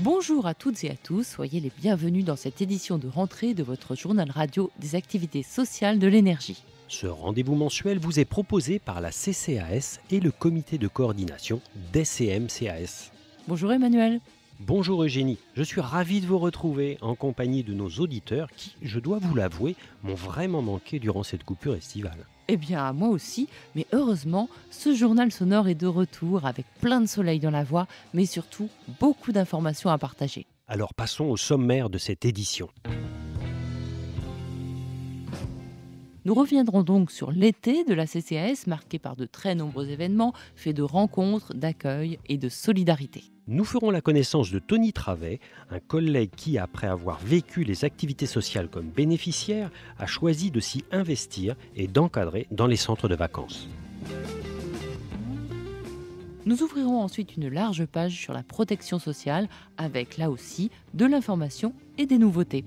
Bonjour à toutes et à tous, soyez les bienvenus dans cette édition de rentrée de votre journal radio des activités sociales de l'énergie. Ce rendez-vous mensuel vous est proposé par la CCAS et le comité de coordination d'SCM-CAS. Bonjour Emmanuel. Bonjour Eugénie, je suis ravi de vous retrouver en compagnie de nos auditeurs qui, je dois vous l'avouer, m'ont vraiment manqué durant cette coupure estivale. Eh bien, moi aussi, mais heureusement, ce journal sonore est de retour avec plein de soleil dans la voix, mais surtout beaucoup d'informations à partager. Alors passons au sommaire de cette édition. Nous reviendrons donc sur l'été de la CCAS, marqué par de très nombreux événements, faits de rencontres, d'accueil et de solidarité. Nous ferons la connaissance de Tony Travet, un collègue qui, après avoir vécu les activités sociales comme bénéficiaire, a choisi de s'y investir et d'encadrer dans les centres de vacances. Nous ouvrirons ensuite une large page sur la protection sociale, avec là aussi de l'information et des nouveautés.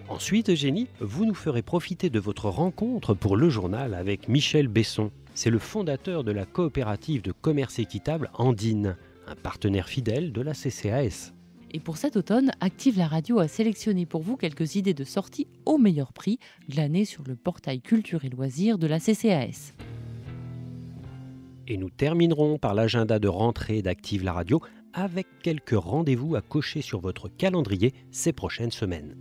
Ensuite, Eugénie, vous nous ferez profiter de votre rencontre pour le journal avec Michel Besson. C'est le fondateur de la coopérative de commerce équitable Andine, un partenaire fidèle de la CCAS. Et pour cet automne, Active la Radio a sélectionné pour vous quelques idées de sorties au meilleur prix, glanées sur le portail Culture et Loisirs de la CCAS. Et nous terminerons par l'agenda de rentrée d'Active la Radio avec quelques rendez-vous à cocher sur votre calendrier ces prochaines semaines.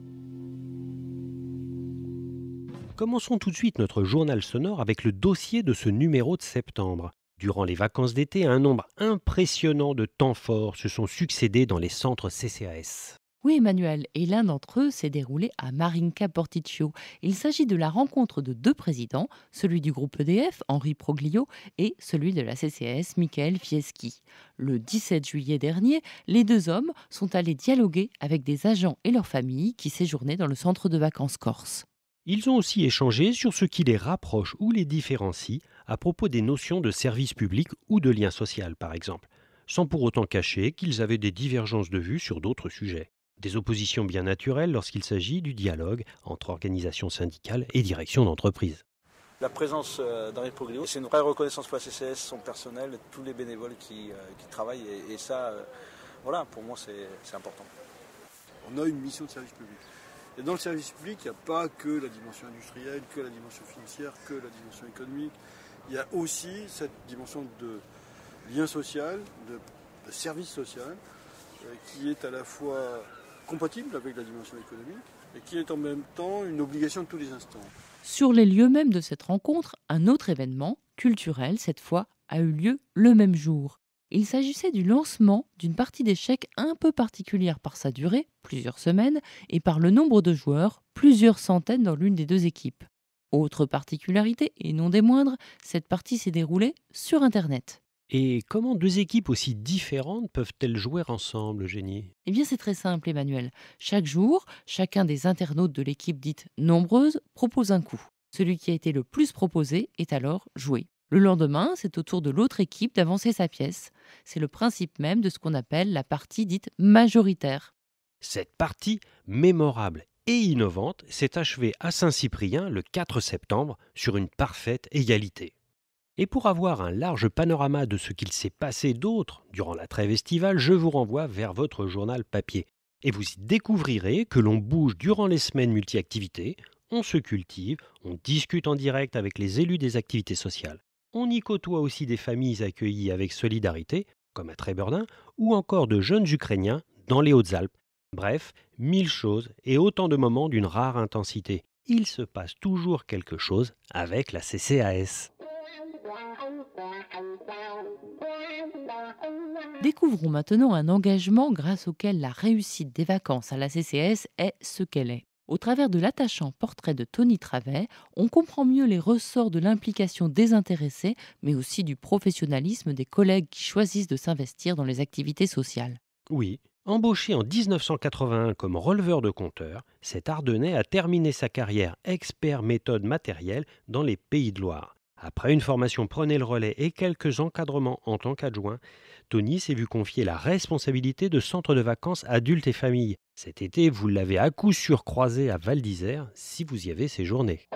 Commençons tout de suite notre journal sonore avec le dossier de ce numéro de septembre. Durant les vacances d'été, un nombre impressionnant de temps forts se sont succédés dans les centres CCAS. Oui Emmanuel, et l'un d'entre eux s'est déroulé à Marinka Porticcio. Il s'agit de la rencontre de deux présidents, celui du groupe EDF, Henri Proglio, et celui de la CCAS, Michael Fieschi. Le 17 juillet dernier, les deux hommes sont allés dialoguer avec des agents et leurs familles qui séjournaient dans le centre de vacances corse. Ils ont aussi échangé sur ce qui les rapproche ou les différencie à propos des notions de service public ou de lien social, par exemple, sans pour autant cacher qu'ils avaient des divergences de vues sur d'autres sujets. Des oppositions bien naturelles lorsqu'il s'agit du dialogue entre organisations syndicales et directions d'entreprise. La présence d'Henri Proglio, c'est une vraie reconnaissance pour la CCS, son personnel, tous les bénévoles qui travaillent, et ça, voilà, pour moi c'est important. On a une mission de service public. Et dans le service public, il n'y a pas que la dimension industrielle, que la dimension financière, que la dimension économique. Il y a aussi cette dimension de lien social, de service social, qui est à la fois compatible avec la dimension économique et qui est en même temps une obligation de tous les instants. Sur les lieux mêmes de cette rencontre, un autre événement, culturel cette fois, a eu lieu le même jour. Il s'agissait du lancement d'une partie d'échecs un peu particulière par sa durée, plusieurs semaines, et par le nombre de joueurs, plusieurs centaines dans l'une des deux équipes. Autre particularité, et non des moindres, cette partie s'est déroulée sur Internet. Et comment deux équipes aussi différentes peuvent-elles jouer ensemble, Eugénie ? Eh bien c'est très simple Emmanuel. Chaque jour, chacun des internautes de l'équipe dite nombreuse propose un coup. Celui qui a été le plus proposé est alors joué. Le lendemain, c'est au tour de l'autre équipe d'avancer sa pièce. C'est le principe même de ce qu'on appelle la partie dite majoritaire. Cette partie mémorable et innovante s'est achevée à Saint-Cyprien le 4 septembre sur une parfaite égalité. Et pour avoir un large panorama de ce qu'il s'est passé d'autre durant la trêve estivale, je vous renvoie vers votre journal papier. Et vous y découvrirez que l'on bouge durant les semaines multi-activités, on se cultive, on discute en direct avec les élus des activités sociales. On y côtoie aussi des familles accueillies avec solidarité, comme à Trébordin, ou encore de jeunes Ukrainiens dans les Hautes-Alpes. Bref, 1000 choses et autant de moments d'une rare intensité. Il se passe toujours quelque chose avec la CCAS. Découvrons maintenant un engagement grâce auquel la réussite des vacances à la CCAS est ce qu'elle est. Au travers de l'attachant portrait de Tony Travet, on comprend mieux les ressorts de l'implication désintéressée, mais aussi du professionnalisme des collègues qui choisissent de s'investir dans les activités sociales. Oui, embauché en 1981 comme releveur de compteurs, cet Ardennais a terminé sa carrière expert méthode matérielle dans les Pays de Loire. Après une formation prenez le relais et quelques encadrements en tant qu'adjoint, Tony s'est vu confier la responsabilité de centre de vacances adultes et familles. Cet été, vous l'avez à coup sûr croisé à Val d'Isère si vous y avez séjourné.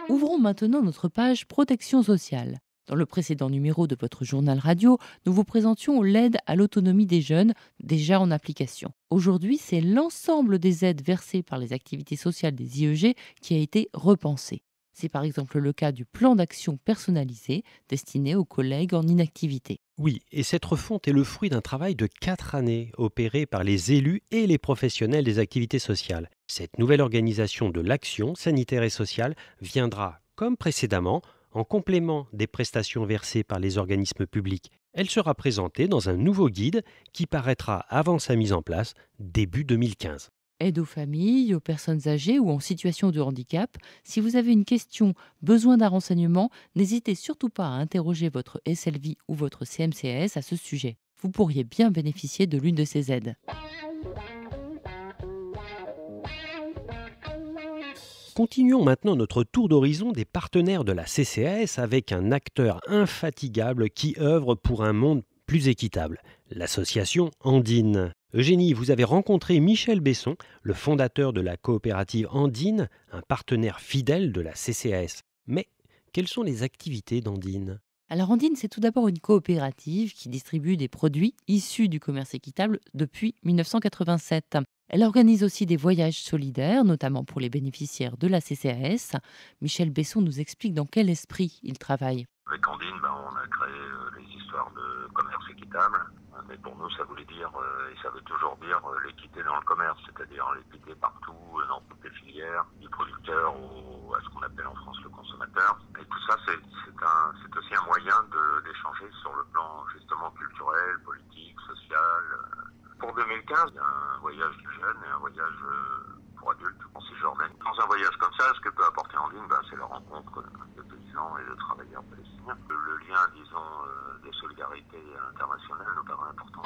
Ouvrons maintenant notre page protection sociale. Dans le précédent numéro de votre journal radio, nous vous présentions l'aide à l'autonomie des jeunes, déjà en application. Aujourd'hui, c'est l'ensemble des aides versées par les activités sociales des IEG qui a été repensé. C'est par exemple le cas du plan d'action personnalisé destiné aux collègues en inactivité. Oui, et cette refonte est le fruit d'un travail de 4 années opéré par les élus et les professionnels des activités sociales. Cette nouvelle organisation de l'action sanitaire et sociale viendra, comme précédemment, en complément des prestations versées par les organismes publics. Elle sera présentée dans un nouveau guide qui paraîtra avant sa mise en place, début 2015. Aide aux familles, aux personnes âgées ou en situation de handicap. Si vous avez une question, besoin d'un renseignement, n'hésitez surtout pas à interroger votre SLV ou votre CMCAS à ce sujet. Vous pourriez bien bénéficier de l'une de ces aides. Continuons maintenant notre tour d'horizon des partenaires de la CCAS avec un acteur infatigable qui œuvre pour un monde plus équitable, l'association Andine. Eugénie, vous avez rencontré Michel Besson, le fondateur de la coopérative Andine, un partenaire fidèle de la CCAS. Mais quelles sont les activités d'Andine ? Alors Andine, c'est tout d'abord une coopérative qui distribue des produits issus du commerce équitable depuis 1987. Elle organise aussi des voyages solidaires, notamment pour les bénéficiaires de la CCAS. Michel Besson nous explique dans quel esprit il travaille. Avec Andine, on a créé les histoires de commerce équitable. Mais pour nous, ça voulait dire, et ça veut toujours dire, l'équité dans le commerce, c'est-à-dire l'équité partout, dans toutes les filières, du producteur à ce qu'on appelle en France le consommateur. Et tout ça, c'est aussi un moyen d'échanger sur le plan justement culturel, politique, social. Pour 2015, il y a un voyage de jeunes et un voyage pour adultes en Cisjordanie. Dans un voyage comme ça, ce que peut apporter en ligne, c'est la rencontre de paysans et de travailleurs palestiniens. Le lien, disons, de solidarité internationale nous paraît important.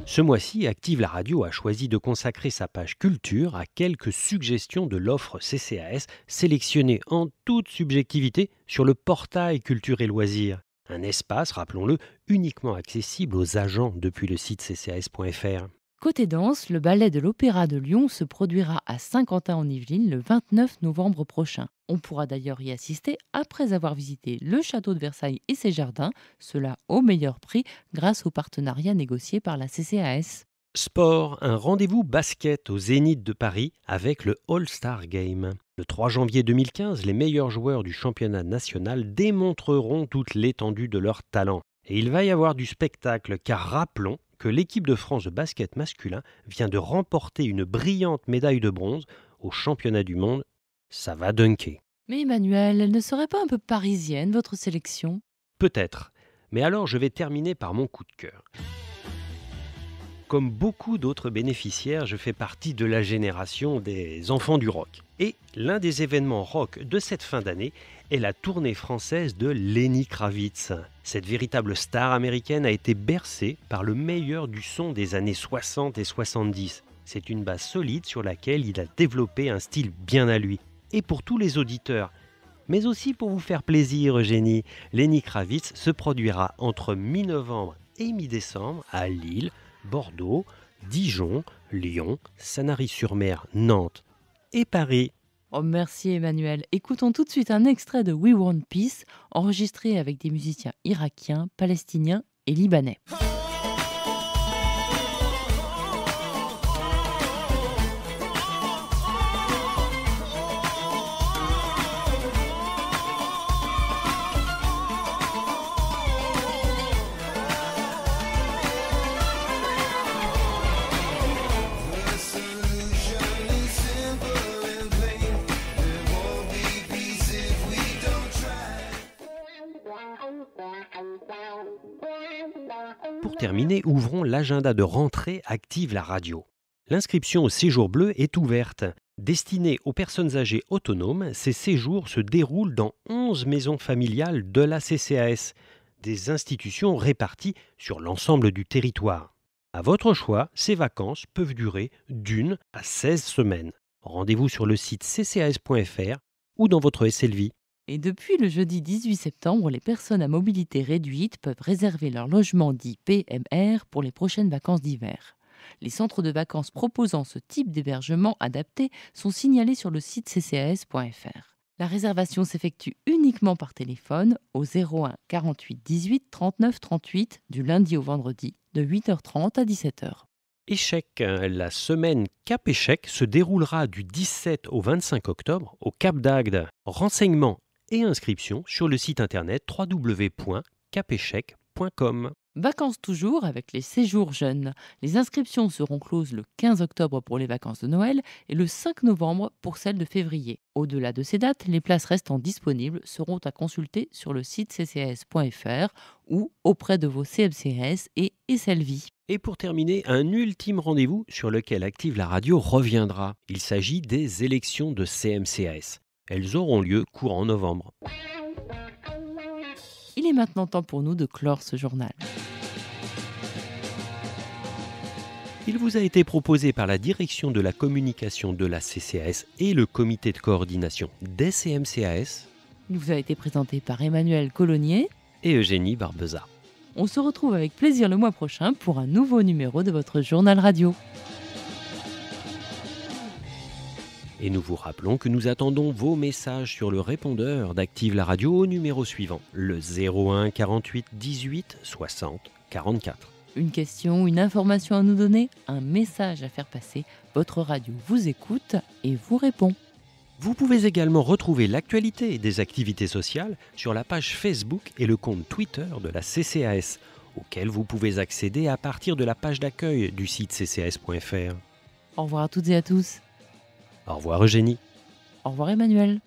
Ce mois-ci, Active la radio a choisi de consacrer sa page culture à quelques suggestions de l'offre CCAS sélectionnée en toute subjectivité sur le portail Culture et Loisirs. Un espace, rappelons-le, uniquement accessible aux agents depuis le site ccas.fr. Côté danse, le ballet de l'Opéra de Lyon se produira à Saint-Quentin-en-Yvelines le 29 novembre prochain. On pourra d'ailleurs y assister après avoir visité le château de Versailles et ses jardins, cela au meilleur prix grâce au partenariat négocié par la CCAS. Sport, un rendez-vous basket au Zénith de Paris avec le All-Star Game. Le 3 janvier 2015, les meilleurs joueurs du championnat national démontreront toute l'étendue de leur talent. Et il va y avoir du spectacle car rappelons que l'équipe de France de basket masculin vient de remporter une brillante médaille de bronze au championnat du monde. Ça va dunker. Mais Emmanuel, elle ne serait pas un peu parisienne, votre sélection ? Peut-être. Mais alors je vais terminer par mon coup de cœur. Comme beaucoup d'autres bénéficiaires, je fais partie de la génération des enfants du rock. Et l'un des événements rock de cette fin d'année est la tournée française de Lenny Kravitz. Cette véritable star américaine a été bercée par le meilleur du son des années 60 et 70. C'est une base solide sur laquelle il a développé un style bien à lui. Et pour tous les auditeurs, mais aussi pour vous faire plaisir, Eugénie, Lenny Kravitz se produira entre mi-novembre et mi-décembre à Lille, Bordeaux, Dijon, Lyon, Sanary-sur-Mer, Nantes et Paris. Oh merci Emmanuel. Écoutons tout de suite un extrait de We Want Peace, enregistré avec des musiciens irakiens, palestiniens et libanais. Pour terminer, ouvrons l'agenda de rentrée Active la radio. L'inscription au séjour bleu est ouverte. Destinée aux personnes âgées autonomes, ces séjours se déroulent dans 11 maisons familiales de la CCAS, des institutions réparties sur l'ensemble du territoire. À votre choix, ces vacances peuvent durer d'1 à 16 semaines. Rendez-vous sur le site ccas.fr ou dans votre SLV. Et depuis le jeudi 18 septembre, les personnes à mobilité réduite peuvent réserver leur logement dit PMR pour les prochaines vacances d'hiver. Les centres de vacances proposant ce type d'hébergement adapté sont signalés sur le site ccas.fr. La réservation s'effectue uniquement par téléphone au 01 48 18 39 38 du lundi au vendredi de 8h30 à 17h. Échec. La semaine Cap Échec se déroulera du 17 au 25 octobre au Cap d'Agde. Renseignements et inscriptions sur le site internet www.capéchec.com. Vacances toujours avec les séjours jeunes. Les inscriptions seront closes le 15 octobre pour les vacances de Noël et le 5 novembre pour celles de février. Au-delà de ces dates, les places restant disponibles seront à consulter sur le site ccas.fr ou auprès de vos CMCAS et SLV. Et pour terminer, un ultime rendez-vous sur lequel Active la radio reviendra. Il s'agit des élections de CMCAS. Elles auront lieu courant novembre. Il est maintenant temps pour nous de clore ce journal. Il vous a été proposé par la direction de la communication de la CCAS et le comité de coordination des CMCAS Il vous a été présenté par Emmanuel Colonnier et Eugénie Barbeza. On se retrouve avec plaisir le mois prochain pour un nouveau numéro de votre journal radio. Et nous vous rappelons que nous attendons vos messages sur le répondeur d'Active la radio au numéro suivant, le 01 48 18 60 44. Une question, une information à nous donner, un message à faire passer, votre radio vous écoute et vous répond. Vous pouvez également retrouver l'actualité des activités sociales sur la page Facebook et le compte Twitter de la CCAS, auquel vous pouvez accéder à partir de la page d'accueil du site ccas.fr. Au revoir à toutes et à tous. Au revoir Eugénie. Au revoir Emmanuel.